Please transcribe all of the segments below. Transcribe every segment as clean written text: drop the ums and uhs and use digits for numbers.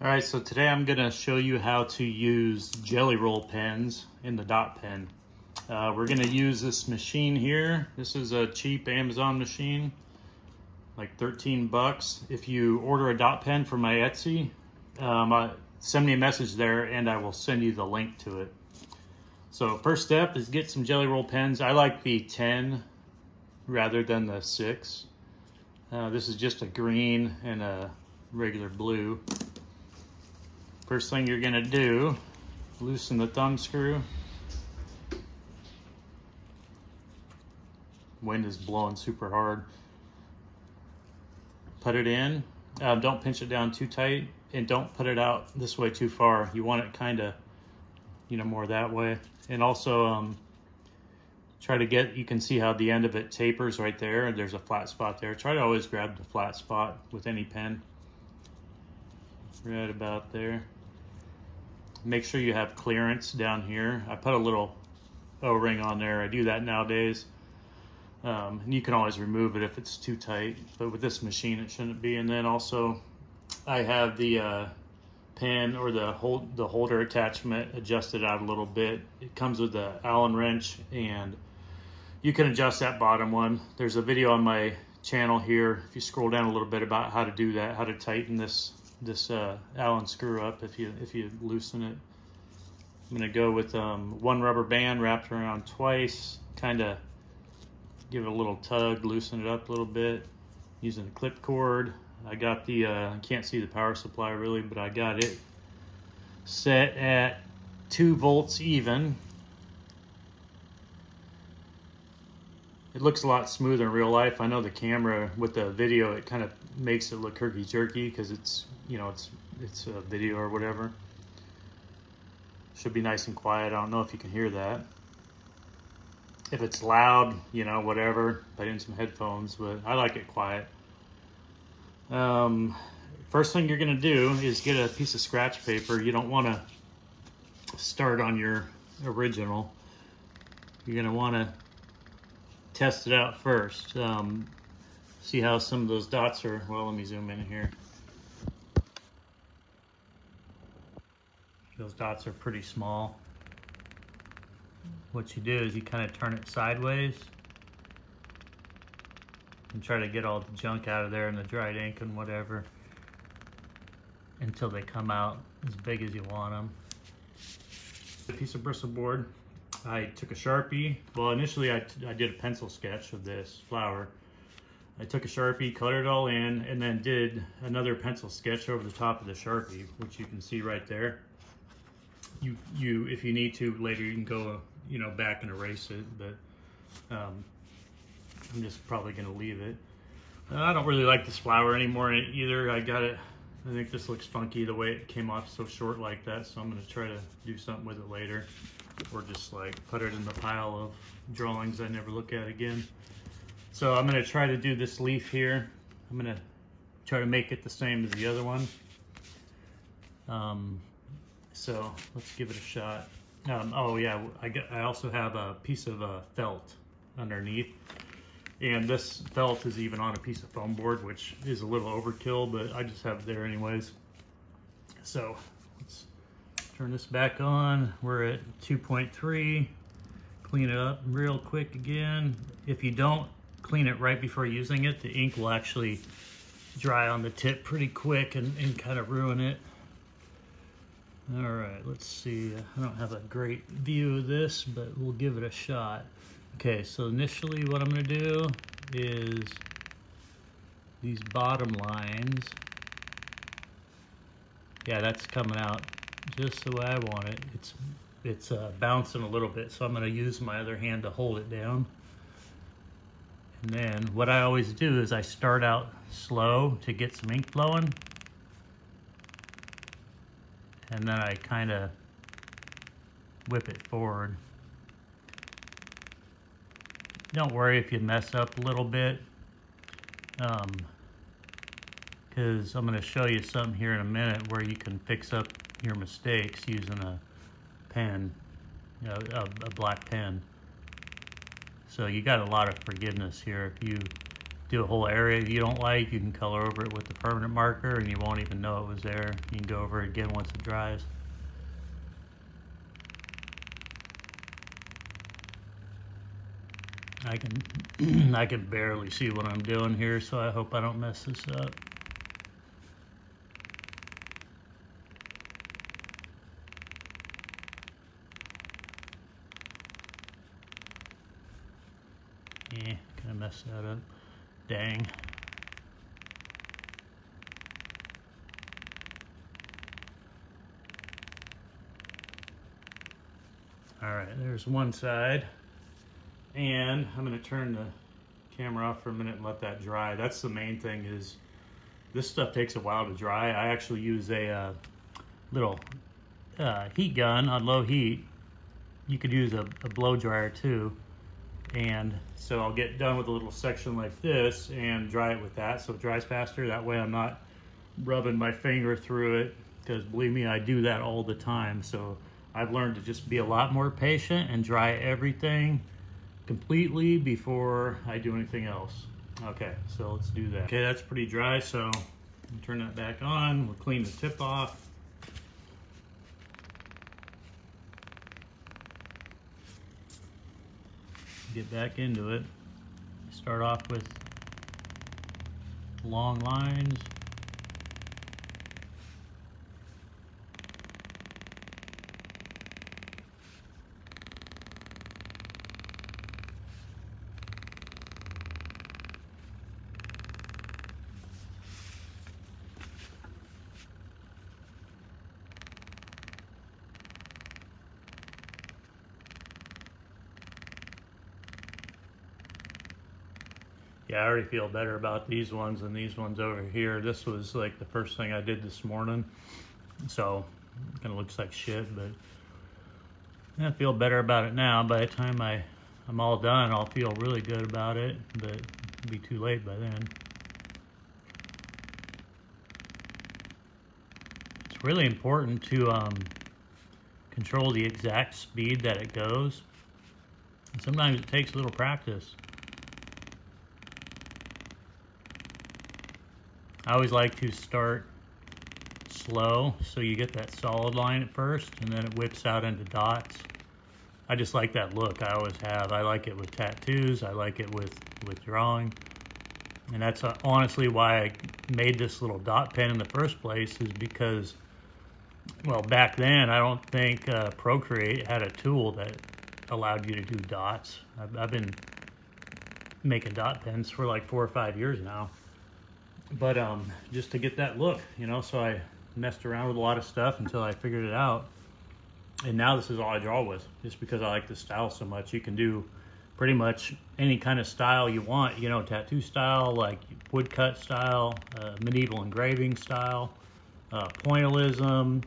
All right, so today I'm gonna show you how to use jelly roll pens in the dot pen. We're gonna use this machine here. This is a cheap Amazon machine, like 13 bucks. If you order a dot pen from my Etsy, send me a message there and I will send you the link to it. So first step is get some jelly roll pens. I like the 10 rather than the 6. This is just a green and a regular blue. First thing you're gonna do, loosen the thumb screw. Wind is blowing super hard. Put it in. Don't pinch it down too tight, and don't put it out this way too far. You want it kind of, more that way. And also try to get, you can see how the end of it tapers right there. There's a flat spot there. Try to always grab the flat spot with any pen. Right about there. Make sure you have clearance down here. I put a little O-ring on there. I do that nowadays. And you can always remove it if it's too tight, but with this machine it shouldn't be. And then also I have the pen or the holder attachment adjusted out a little bit. It comes with the Allen wrench, and you can adjust that bottom one. There's a video on my channel here, if you scroll down a little bit, about how to do that, how to tighten this Allen screw up if you loosen it. I'm gonna go with one rubber band wrapped around twice, kind of give it a little tug, loosen it up a little bit, using the clip cord. I got the, I can't see the power supply really, but I got it set at 2 volts even. It looks a lot smoother in real life. I know the camera with the video, it kind of makes it look herky-jerky because it's, it's a video or whatever. Should be nice and quiet. I don't know if you can hear that. If it's loud, whatever, put in some headphones, but I like it quiet. First thing you're gonna do is get a piece of scratch paper. You don't wanna start on your original. You're gonna wanna test it out first. See how some of those dots are. Well, let me zoom in here. Those dots are pretty small. What you do is you kind of turn it sideways and try to get all the junk out of there and the dried ink and whatever until they come out as big as you want them. A piece of bristle board. I took a Sharpie. Well, initially I did a pencil sketch of this flower. I took a Sharpie, colored it all in, and then did another pencil sketch over the top of the Sharpie, which you can see right there. If you need to later, you can go back and erase it, but I'm just probably gonna leave it. I don't really like this flower anymore either. I think this looks funky the way it came off so short like that, so I'm gonna try to do something with it later, or just like put it in the pile of drawings I never look at again. So I'm gonna try to do this leaf here. I'm gonna try to make it the same as the other one. So let's give it a shot. Oh yeah, I also have a piece of felt underneath, and this felt is even on a piece of foam board, which is a little overkill, but I just have it there anyways. So let's turn this back on. We're at 2.3. Clean it up real quick again. If you don't clean it right before using it, the ink will actually dry on the tip pretty quick and kind of ruin it. All right, let's see. I don't have a great view of this, but we'll give it a shot. Okay, so initially what I'm gonna do is these bottom lines. Yeah, that's coming out just the way I want it. It's bouncing a little bit, so I'm gonna use my other hand to hold it down. And then what I always do is I start out slow to get some ink flowing. And then I kind of whip it forward. Don't worry if you mess up a little bit, because I'm going to show you something here in a minute where you can fix up your mistakes using a pen, a black pen. So you got a lot of forgiveness here if you do a whole area you don't like, you can color over it with the permanent marker and you won't even know it was there. You can go over it again once it dries. I can barely see what I'm doing here, so I hope I don't mess this up. Yeah, gonna mess that up. Dang. All right, there's one side. And I'm gonna turn the camera off for a minute and let that dry. That's the main thing, is this stuff takes a while to dry. I actually use a little heat gun on low heat. You could use a blow dryer too. And so I'll get done with a little section like this and dry it with that so it dries faster. That way I'm not rubbing my finger through it, because believe me, I do that all the time. So I've learned to just be a lot more patient and dry everything completely before I do anything else. Okay, so let's do that. Okay, that's pretty dry, so turn that back on. We'll clean the tip off. Get back into it. Start off with long lines. Yeah, I already feel better about these ones than these ones over here. This was like the first thing I did this morning. So it kind of looks like shit, but I feel better about it now. By the time I'm all done, I'll feel really good about it, but it'll be too late by then. It's really important to control the exact speed that it goes. And sometimes it takes a little practice. I always like to start slow, so you get that solid line at first, and then it whips out into dots. I just like that look. I always have. I like it with tattoos. I like it with drawing. And that's honestly why I made this little dot pen in the first place, is because, well, back then, I don't think Procreate had a tool that allowed you to do dots. I've been making dot pens for like 4 or 5 years now. But just to get that look, you know, so I messed around with a lot of stuff until I figured it out. And now this is all I draw with, just because I like the style so much. You can do pretty much any kind of style you want, you know, tattoo style, like woodcut style, medieval engraving style, pointillism.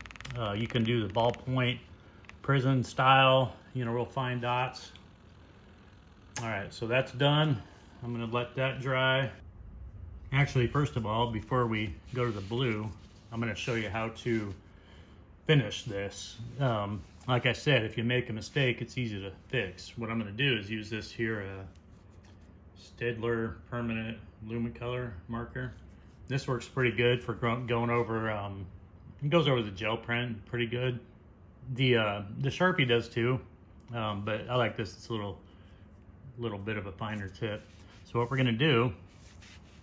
You can do the ballpoint prison style, you know, real fine dots. All right, so that's done. I'm gonna let that dry. Actually, first of all, before we go to the blue, I'm going to show you how to finish this. Like I said, if you make a mistake, it's easy to fix. What I'm going to do is use this here, Staedtler permanent Lumicolor marker. This works pretty good for going over, it goes over the gel print pretty good. The Sharpie does too, but I like this. It's a little bit of a finer tip. So what we're going to do,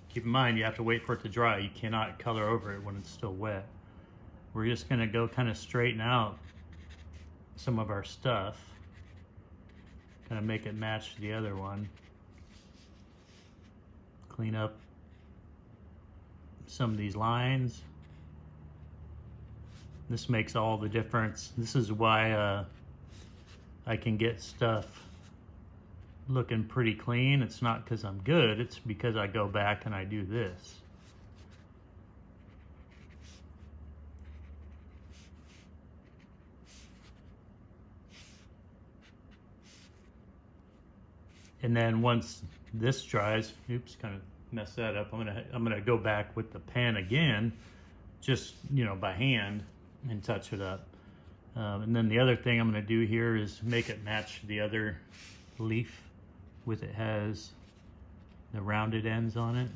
keep in mind, you have to wait for it to dry. You cannot color over it when it's still wet. We're just gonna go kind of straighten out some of our stuff, kind of make it match the other one. Clean up some of these lines. This makes all the difference. This is why I can get stuff looking pretty clean. It's not because I'm good, it's because I go back and I do this. And then once this dries, oops, kind of messed that up. I'm gonna go back with the pen again, just, you know, by hand, and touch it up. And then the other thing I'm gonna do here is make it match the other leaf. With it has the rounded ends on it.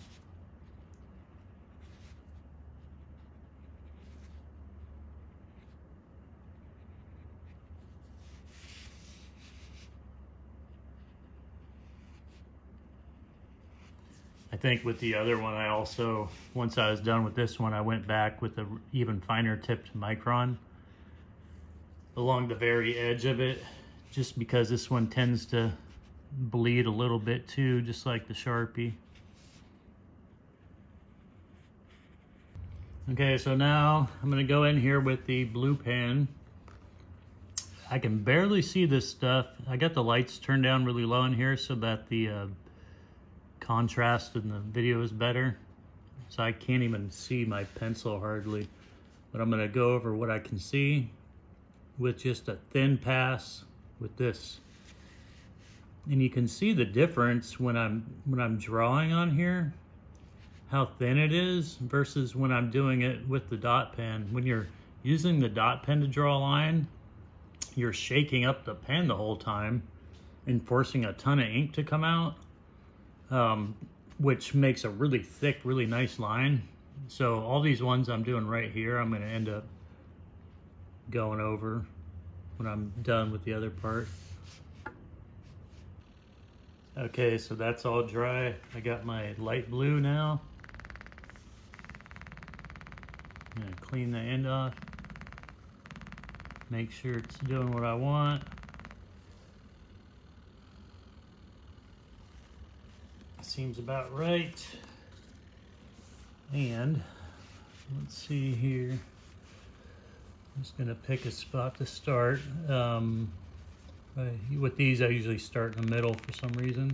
I think with the other one, I also, once I was done with this one, I went back with an even finer tipped micron along the very edge of it, just because this one tends to bleed a little bit too, just like the Sharpie. Okay, so now I'm gonna go in here with the blue pen. I can barely see this stuff. I got the lights turned down really low in here so that the contrast in the video is better. So I can't even see my pencil hardly. But I'm gonna go over what I can see with just a thin pass with this. And you can see the difference when I'm drawing on here, how thin it is versus when I'm doing it with the dot pen. When you're using the dot pen to draw a line, you're shaking up the pen the whole time and forcing a ton of ink to come out, which makes a really thick, really nice line. So all these ones I'm doing right here, I'm gonna end up going over when I'm done with the other part. Okay, so that's all dry. I got my light blue now. I'm gonna clean the end off. Make sure it's doing what I want. Seems about right. And let's see here. I'm just gonna pick a spot to start. With these, I usually start in the middle for some reason.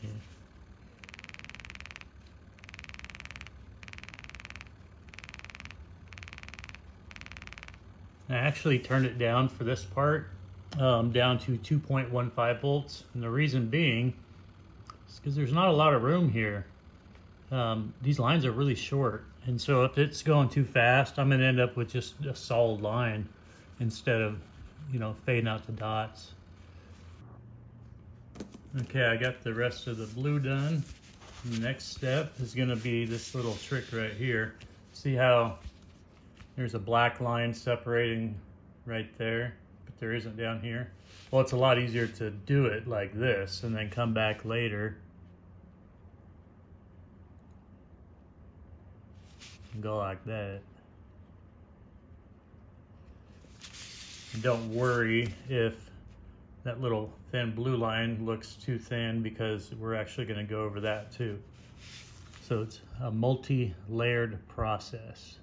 Yeah. I actually turned it down for this part, down to 2.15 volts. And the reason being is because there's not a lot of room here. These lines are really short. And so if it's going too fast, I'm gonna end up with just a solid line instead of, you know, fading out the dots. Okay, I got the rest of the blue done. The next step is gonna be this little trick right here. See how there's a black line separating right there, but there isn't down here? Well, it's a lot easier to do it like this and then come back later and go like that. And don't worry if that little thin blue line looks too thin, because we're actually going to go over that too. So it's a multi-layered process.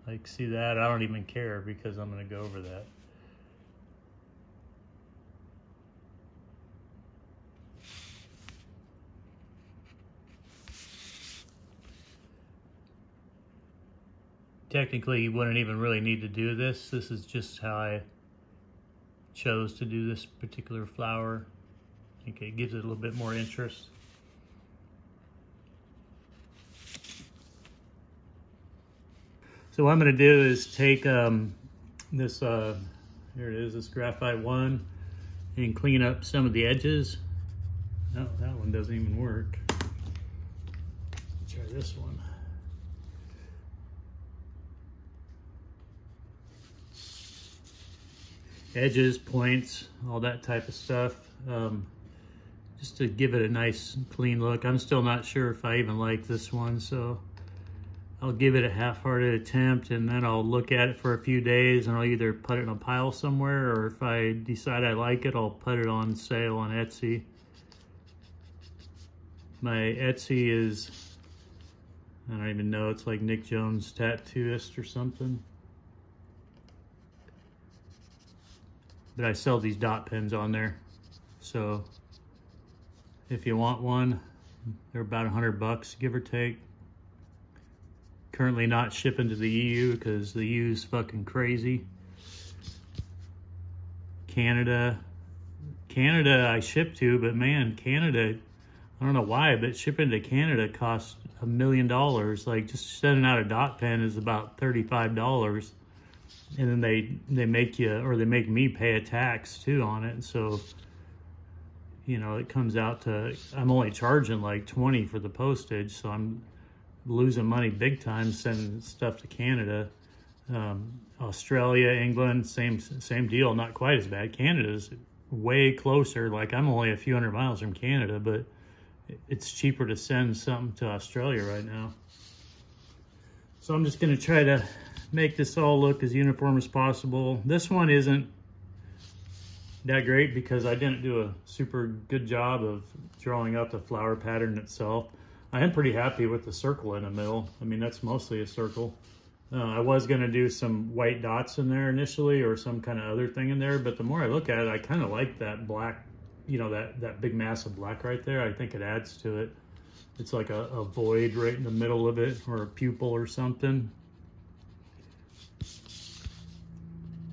Like, see that? I don't even care because I'm going to go over that. Technically, you wouldn't even really need to do this. This is just how I chose to do this particular flower. I think it gives it a little bit more interest. So what I'm going to do is take this, here it is, this graphite one, and clean up some of the edges. No, that one doesn't even work. Let's try this one. Edges, points, all that type of stuff, just to give it a nice clean look. I'm still not sure if I even like this one, so I'll give it a half-hearted attempt, and then I'll look at it for a few days, and I'll either put it in a pile somewhere, or if I decide I like it, I'll put it on sale on Etsy. My Etsy is, I don't even know, it's like Nick Jones Tattooist or something. But I sell these dot pens on there. So if you want one, they're about $100, give or take. Currently not shipping to the EU because the EU is fucking crazy. Canada I ship to, but man, Canada, I don't know why, but shipping to Canada costs $1 million. Like just sending out a dot pen is about $35. And then they make you, or they make me pay a tax too on it. So, you know, it comes out to, I'm only charging like 20 for the postage. So I'm losing money big time sending stuff to Canada. Australia, England, same deal, not quite as bad. Canada's way closer. Like I'm only a few hundred miles from Canada, but it's cheaper to send something to Australia right now. So I'm just gonna try to make this all look as uniform as possible. This one isn't that great because I didn't do a super good job of drawing out the flower pattern itself. I am pretty happy with the circle in the middle. I mean, that's mostly a circle. I was gonna do some white dots in there initially or some kind of other thing in there, but the more I look at it, I kind of like that black, you know, that big mass of black right there. I think it adds to it. It's like a void right in the middle of it, or a pupil or something.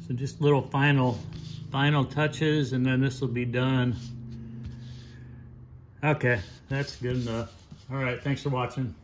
So just little final touches, and then this will be done. Okay, that's good enough. All right, thanks for watching.